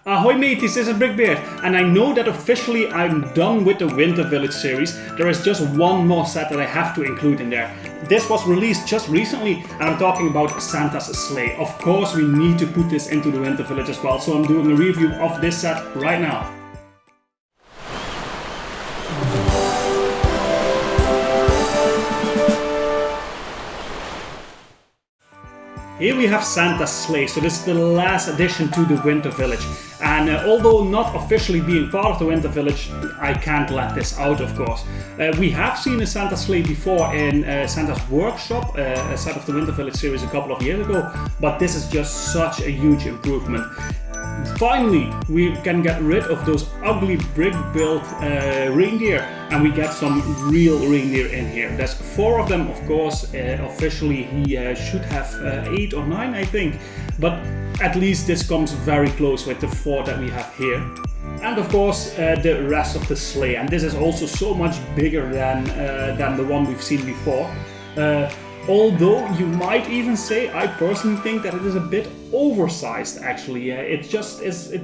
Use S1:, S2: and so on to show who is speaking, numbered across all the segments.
S1: Ahoy mateys, this is BrickBeard, and I know that officially I'm done with the Winter Village series. There is just one more set that I have to include in there. This was released just recently, and I'm talking about Santa's Sleigh. Of course, we need to put this into the Winter Village as well, so I'm doing a review of this set right now. Here we have Santa's Sleigh, so this is the last addition to the Winter Village. And although not officially being part of the Winter Village, I can't let this out, of course. We have seen a Santa's Sleigh before in Santa's Workshop, a set of the Winter Village series a couple of years ago, but this is just such a huge improvement. Finally, we can get rid of those ugly brick-built reindeer, and we get some real reindeer in here. There's 4 of them, of course. Officially, he should have 8 or 9, I think. But at least this comes very close with the 4 that we have here. And of course, the rest of the sleigh. And this is also so much bigger than the one we've seen before. Although you might even say, I personally think that it is a bit oversized actually. It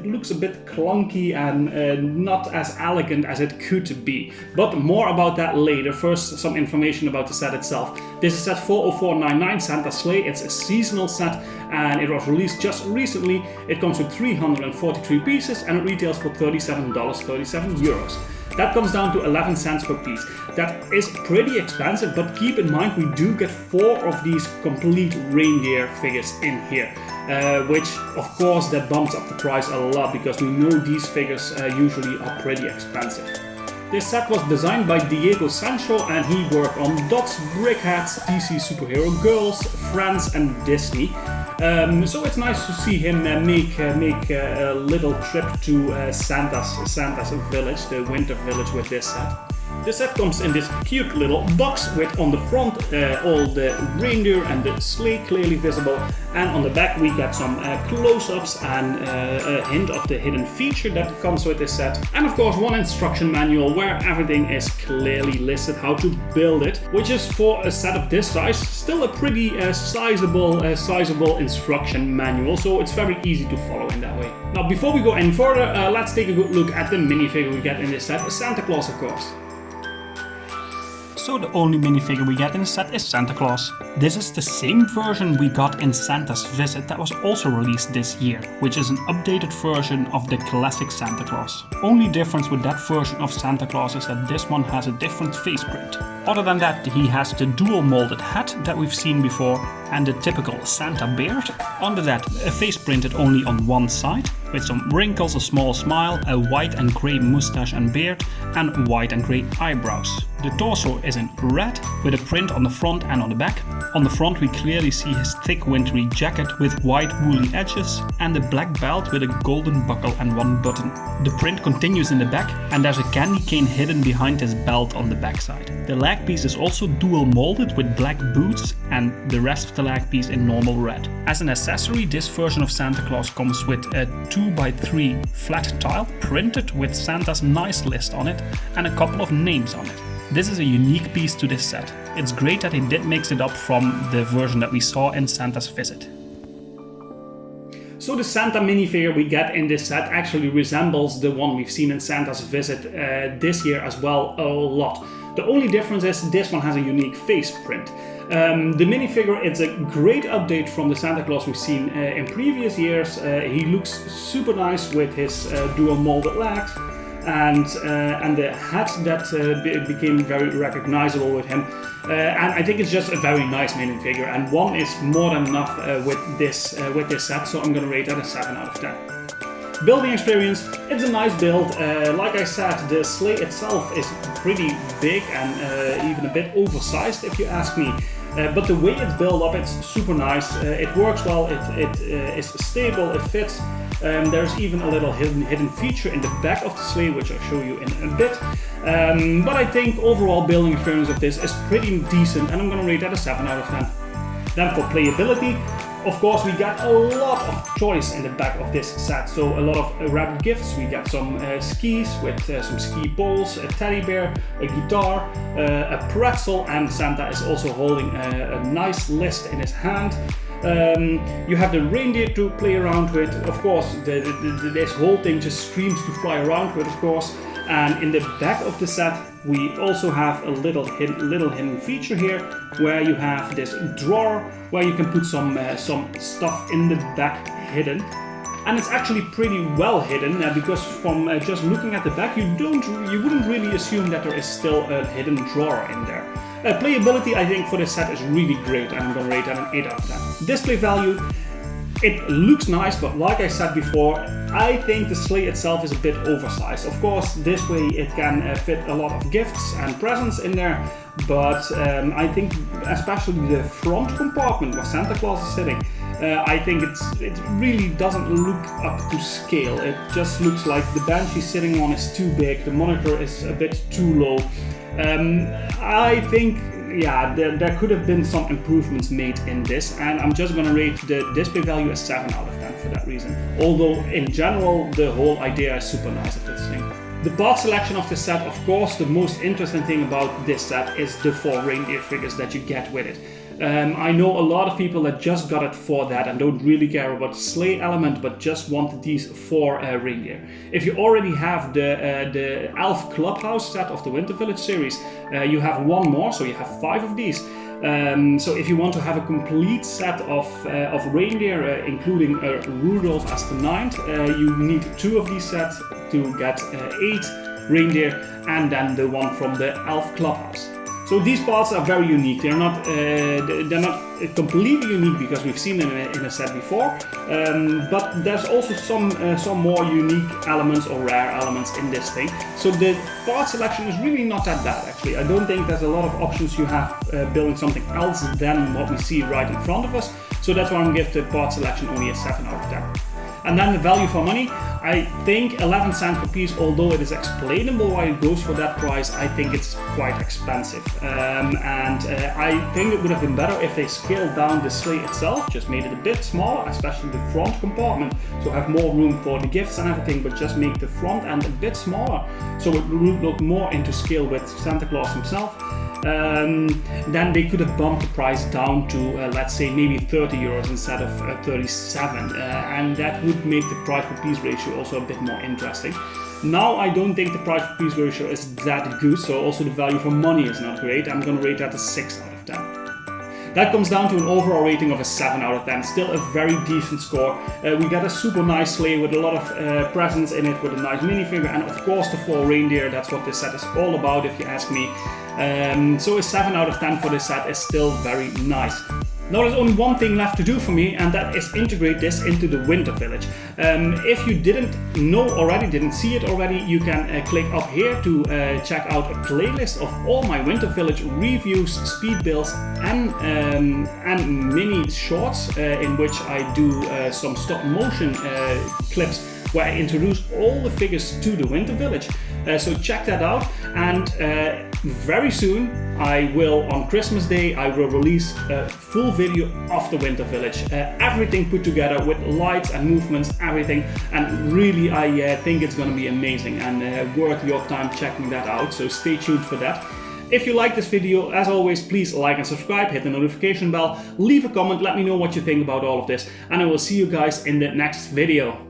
S1: looks a bit clunky and not as elegant as it could be. But more about that later. First, some information about the set itself. This is set 40499 Santa's Sleigh. It's a seasonal set and it was released just recently. It comes with 343 pieces and it retails for €37.37. That comes down to 11 cents per piece. That is pretty expensive, but keep in mind we do get 4 of these complete reindeer figures in here, which of course that bumps up the price a lot because we know these figures usually are pretty expensive. This set was designed by Diego Sancho and he worked on Dots, Brickheads, DC Superhero Girls, Friends and Disney. So it's nice to see him make a little trip to Santa's village, the Winter Village, with this set. The set comes in this cute little box with on the front all the reindeer and the sleigh clearly visible, and on the back we get some close-ups and a hint of the hidden feature that comes with this set, and of course one instruction manual where everything is clearly listed how to build it, which is for a set of this size still a pretty sizable instruction manual, so it's very easy to follow in that way. Now before we go any further, let's take a good look at the minifigure we get in this set, Santa Claus of course. So the only minifigure we get in the set is Santa Claus. This is the same version we got in Santa's Visit that was also released this year, which is an updated version of the classic Santa Claus. Only difference with that version of Santa Claus is that this one has a different face print. Other than that, he has the dual molded hat that we've seen before and the typical Santa beard. Under that, a face printed only on one side, with some wrinkles, a small smile, a white and grey moustache and beard, and white and grey eyebrows. The torso is in red, with a print on the front and on the back. On the front we clearly see his thick wintry jacket with white woolly edges, and a black belt with a golden buckle and 1 button. The print continues in the back, and there's a candy cane hidden behind his belt on the backside. The leg piece is also dual molded with black boots, and the rest of the leg piece in normal red. As an accessory, this version of Santa Claus comes with a 2x3 flat tile printed with Santa's nice list on it and a couple of names on it. This is a unique piece to this set. It's great that he did mix it up from the version that we saw in Santa's Visit. So the Santa minifigure we get in this set actually resembles the one we've seen in Santa's Visit this year as well a lot. The only difference is this one has a unique face print. The minifigure, it's a great update from the Santa Claus we've seen in previous years. He looks super nice with his dual molded legs and the hat that became very recognizable with him. And I think it's just a very nice minifigure, and 1 is more than enough with this set, so I'm gonna rate that a 7 out of 10. Building experience, it's a nice build. Like I said, the sleigh itself is pretty big and even a bit oversized if you ask me. But the way it's built up, it's super nice. It works well, it is stable, it fits. There's even a little hidden feature in the back of the sleigh, which I'll show you in a bit. But I think overall building experience of this is pretty decent, and I'm going to rate that a 7 out of 10. Then for playability, of course we got a lot of choice in the back of this set, so a lot of wrapped gifts. We got some skis with some ski poles, a teddy bear, a guitar, a pretzel, and Santa is also holding a nice list in his hand. You have the reindeer to play around with. Of course, this whole thing just screams to fly around with, of course. And in the back of the set, we also have a little hidden feature here, where you have this drawer where you can put some stuff in the back hidden. And it's actually pretty well hidden, because from just looking at the back, you wouldn't really assume that there is still a hidden drawer in there. Playability, I think, for this set is really great, and I'm going to rate that an 8 out of 10. Display value, it looks nice, but like I said before, I think the sleigh itself is a bit oversized. Of course, this way it can fit a lot of gifts and presents in there, but I think especially the front compartment where Santa Claus is sitting, I think it really doesn't look up to scale. It just looks like the bench he's sitting on is too big, the monitor is a bit too low. I think, yeah, there could have been some improvements made in this, and I'm just gonna rate the display value as 7 out of 10 for that reason. Although in general, the whole idea is super nice of this thing. The part selection of the set, of course, the most interesting thing about this set is the 4 reindeer figures that you get with it. I know a lot of people that just got it for that and don't really care about the sleigh element, but just want these 4 reindeer. If you already have the Elf Clubhouse set of the Winter Village series, you have 1 more, so you have 5 of these. So if you want to have a complete set of reindeer, including Rudolph as the 9th, you need 2 of these sets to get 8 reindeer, and then the one from the Elf Clubhouse. So these parts are very unique. They're not completely unique because we've seen them in a set before, but there's also some more unique elements or rare elements in this thing. So the part selection is really not that bad, actually. I don't think there's a lot of options you have building something else than what we see right in front of us. So that's why I'm going to give the part selection only a 7 out of 10. And then the value for money, I think 11 cents per piece, although it is explainable why it goes for that price, I think it's quite expensive. I think it would have been better if they scaled down the sleigh itself, just made it a bit smaller, especially the front compartment, so have more room for the gifts and everything, but just make the front end a bit smaller, so it would look more into scale with Santa Claus himself. Then they could have bumped the price down to let's say maybe 30 euros instead of 37, and that would make the price per piece ratio also a bit more interesting. Now I don't think the price per piece ratio is that good, so also the value for money is not great. I'm gonna rate that a 6 out of 10. That comes down to an overall rating of a 7 out of 10, still a very decent score. We got a super nice sleigh with a lot of presents in it, with a nice minifigure, and of course the 4 reindeer. That's what this set is all about, if you ask me. So a 7 out of 10 for this set is still very nice. Now there's only one thing left to do for me, and that is integrate this into the Winter Village. If you didn't know already, didn't see it already, you can click up here to check out a playlist of all my Winter Village reviews, speed builds, and mini shorts in which I do some stop motion clips where I introduce all the figures to the Winter Village. So check that out, and very soon I will, on Christmas Day, I will release a full video of the Winter Village. Everything put together with lights and movements, everything, and really I think it's gonna be amazing and worth your time checking that out, so stay tuned for that. If you like this video, as always, please like and subscribe, hit the notification bell, leave a comment, let me know what you think about all of this, and I will see you guys in the next video.